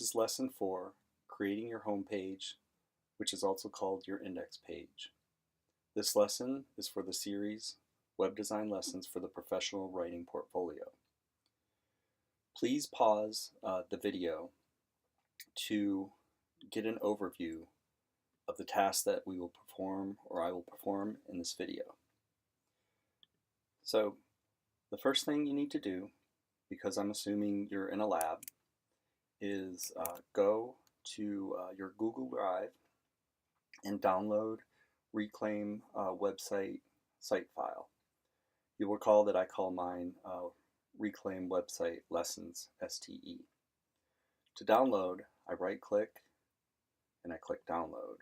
is lesson 4, creating your home page, which is also called your index page. This lesson is for the series Web Design Lessons for the Professional Writing Portfolio. Please pause the video to get an overview of the tasks that we will perform or I will perform in this video. So the first thing you need to do, because I'm assuming you're in a lab, is go to your Google Drive and download Reclaim website site file. You'll recall that I call mine Reclaim Website Lessons, STE. To download, I right-click and I click Download.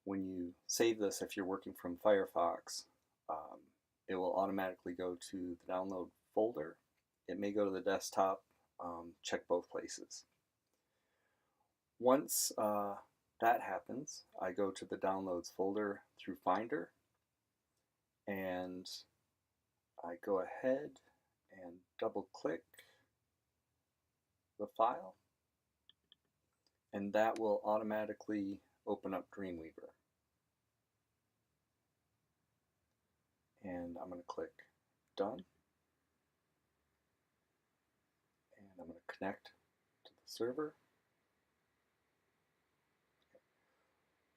When you save this, if you're working from Firefox, it will automatically go to the download folder. It may go to the desktop. Check both places. Once that happens, I go to the Downloads folder through Finder, and I go ahead and double-click the file, and that will automatically open up Dreamweaver. And I'm going to click Done. And I'm going to connect to the server.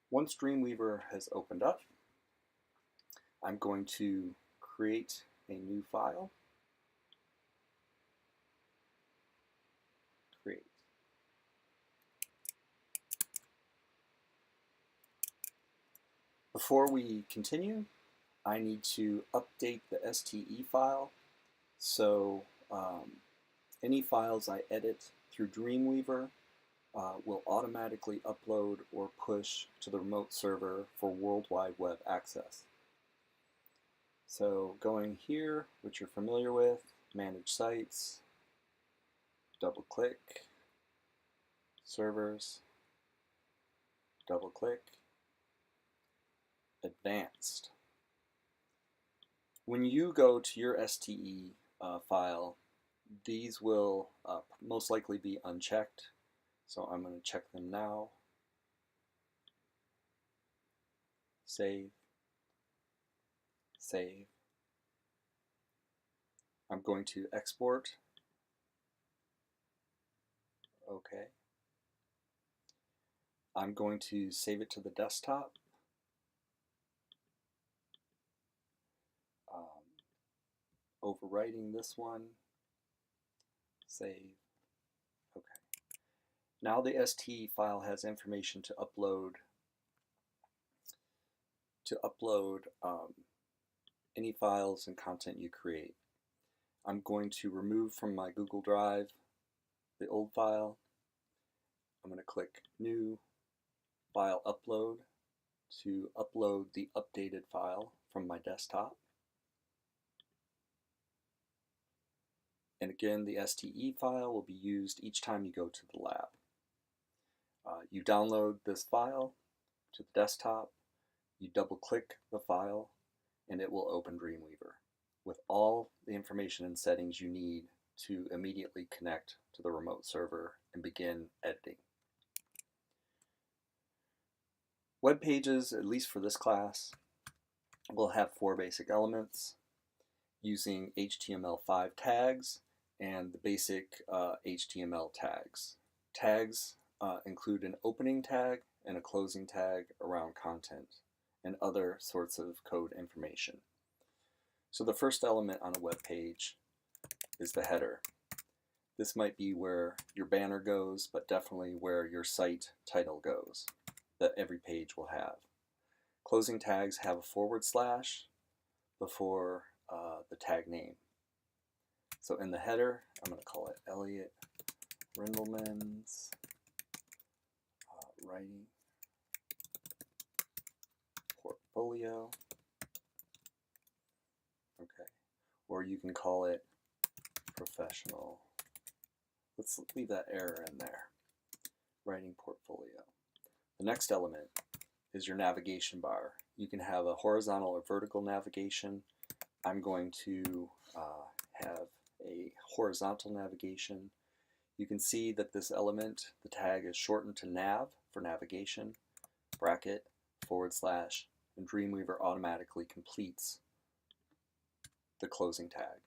Once Dreamweaver has opened up, I'm going to create a new file. Create. Before we continue, I need to update the STE file, so any files I edit through Dreamweaver will automatically upload or push to the remote server for World Wide Web access. So going here, which you're familiar with, Manage Sites, double-click, Servers, double-click, Advanced. When you go to your STE file, these will most likely be unchecked. So I'm going to check them now. Save. Save. I'm going to export. OK. I'm going to save it to the desktop. Overwriting this one. Save. OK. Now the STE file has information to upload any files and content you create. I'm going to remove from my Google Drive the old file. I'm going to click New, File Upload to upload the updated file from my desktop. And again, the STE file will be used each time you go to the lab. You download this file to the desktop, you double-click the file, and it will open Dreamweaver with all the information and settings you need to immediately connect to the remote server and begin editing. Web pages, at least for this class, will have 4 basic elements using HTML5 tags and the basic HTML tags. Tags include an opening tag and a closing tag around content and other sorts of code information. So the first element on a web page is the header. This might be where your banner goes, but definitely where your site title goes, that every page will have. Closing tags have a / before the tag name. So in the header, I'm going to call it Elliot Rindelman's Writing Portfolio. Okay. Or you can call it Professional. Let's leave that error in there. Writing Portfolio. The next element is your navigation bar. You can have a horizontal or vertical navigation. I'm going to have a horizontal navigation. You can see that this element, the tag, is shortened to nav for navigation, bracket, / and Dreamweaver automatically completes the closing tag.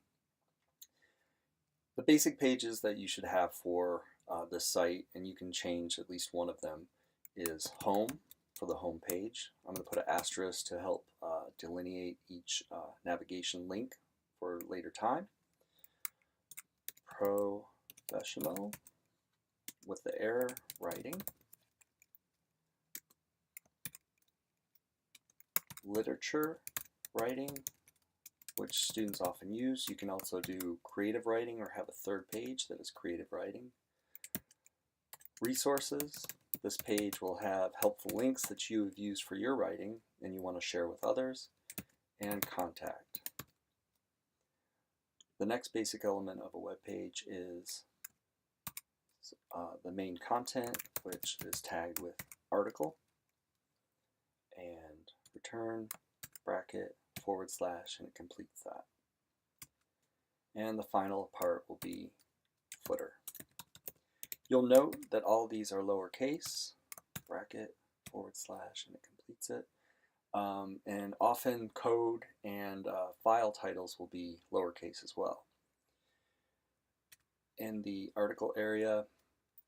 The basic pages that you should have for this site, and you can change at least one of them, is home for the home page. I'm going to put an asterisk to help delineate each navigation link for later time. Professional with the error writing. Literature writing, which students often use. You can also do creative writing or have a third page that is creative writing. Resources. This page will have helpful links that you have used for your writing and you want to share with others. And contact. The next basic element of a web page is the main content, which is tagged with article, and return, bracket, / and it completes that. And the final part will be footer. You'll note that all of these are lowercase, bracket, / and it completes it. And often code and file titles will be lowercase as well. In the article area,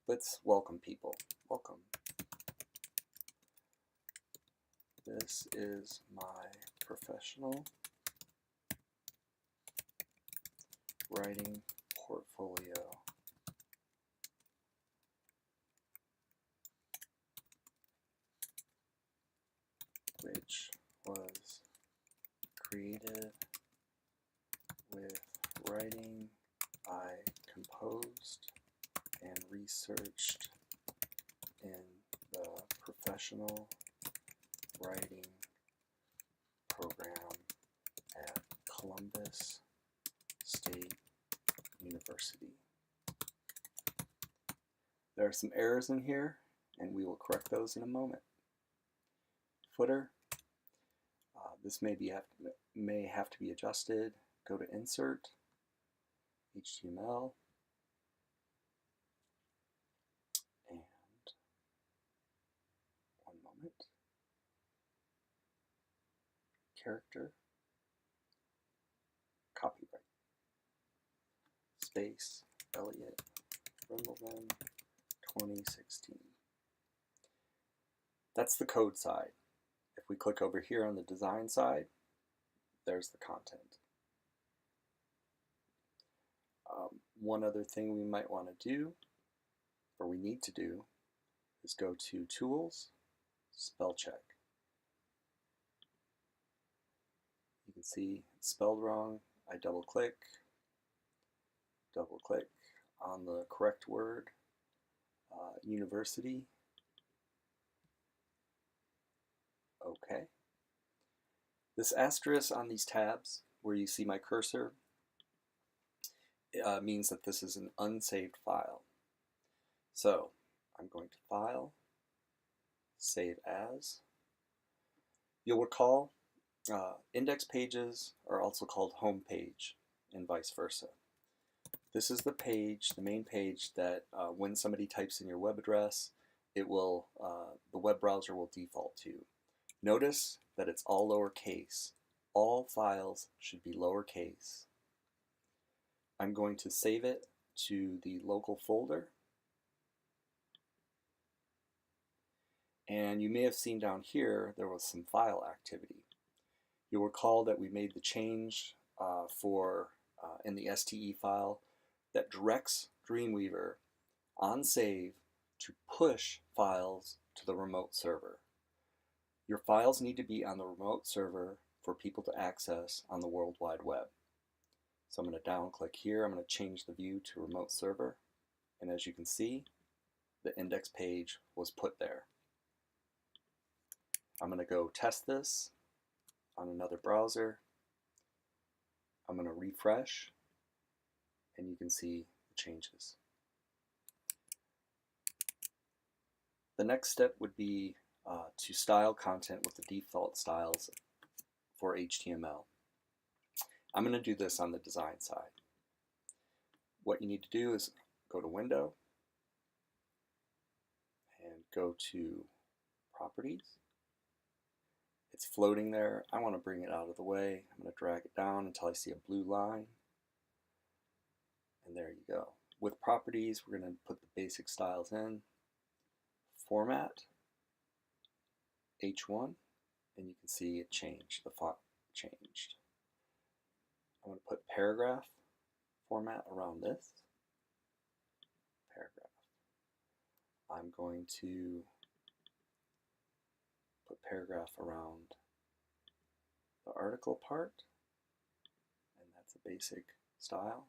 let's welcome people. Welcome. This is my professional writing portfolio. Which was created with writing I composed and researched in the professional writing program at Columbus State University. There are some errors in here, and we will correct those in a moment. Footer. This may have to be adjusted. Go to Insert, HTML, and one moment. Character, copyright, space, Elliot Rimbleman, 2016. That's the code side. If we click over here on the design side, there's the content. One other thing we might want to do, or we need to do, is go to Tools, Spell Check. You can see it's spelled wrong. I double click on the correct word, university. Okay. This asterisk on these tabs, where you see my cursor, means that this is an unsaved file. So I'm going to File, Save As. You'll recall index pages are also called home page and vice versa. This is the page, the main page that when somebody types in your web address, it will the web browser will default to. Notice that it's all lowercase. All files should be lowercase. I'm going to save it to the local folder. And you may have seen down here there was some file activity. You'll recall that we made the change in the STE file that directs Dreamweaver on save to push files to the remote server. Your files need to be on the remote server for people to access on the World Wide Web. So I'm going to down click here. I'm going to change the view to remote server. And as you can see, the index page was put there. I'm going to go test this on another browser. I'm going to refresh, and you can see the changes. The next step would be to style content with the default styles for HTML. I'm going to do this on the design side. What you need to do is go to Window, and go to Properties. It's floating there. I want to bring it out of the way. I'm going to drag it down until I see a blue line. And there you go. With Properties, we're going to put the basic styles in. Format, H1, and you can see it changed. The font changed. I'm going to put paragraph format around this. Paragraph. I'm going to put paragraph around the article part, and that's a basic style.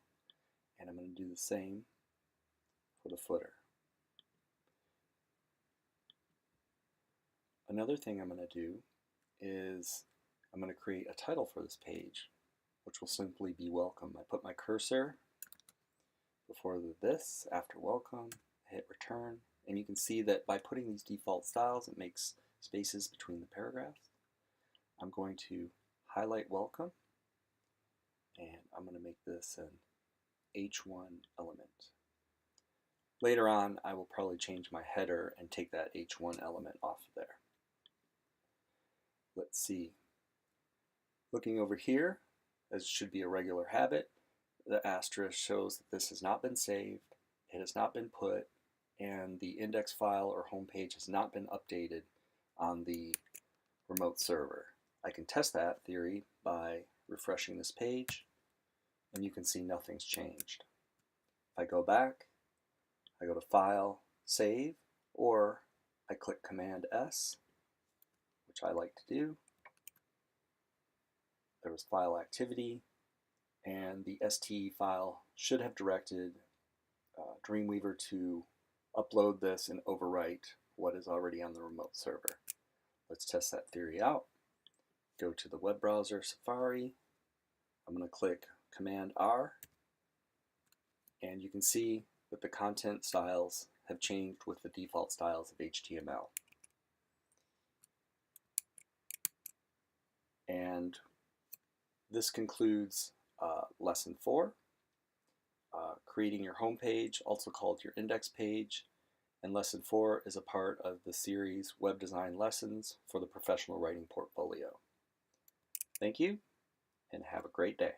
And I'm going to do the same for the footer. Another thing I'm going to do is I'm going to create a title for this page, which will simply be welcome. I put my cursor before the this, after welcome, hit return, and you can see that by putting these default styles, it makes spaces between the paragraphs. I'm going to highlight welcome, and I'm going to make this an H1 element. Later on, I will probably change my header and take that H1 element off of there. Let's see. Looking over here, as should be a regular habit, the asterisk shows that this has not been saved, it has not been put, and the index file or home page has not been updated on the remote server. I can test that theory by refreshing this page, and you can see nothing's changed. If I go back, I go to File, Save, or I click Command S, which I like to do. There was file activity, and the ST file should have directed Dreamweaver to upload this and overwrite what is already on the remote server. Let's test that theory out. Go to the web browser, Safari. I'm going to click Command R, and you can see that the content styles have changed with the default styles of HTML. And this concludes Lesson 4, creating your home page, also called your index page. And Lesson 4 is a part of the series Web Design Lessons for the Professional Writing Portfolio. Thank you, and have a great day.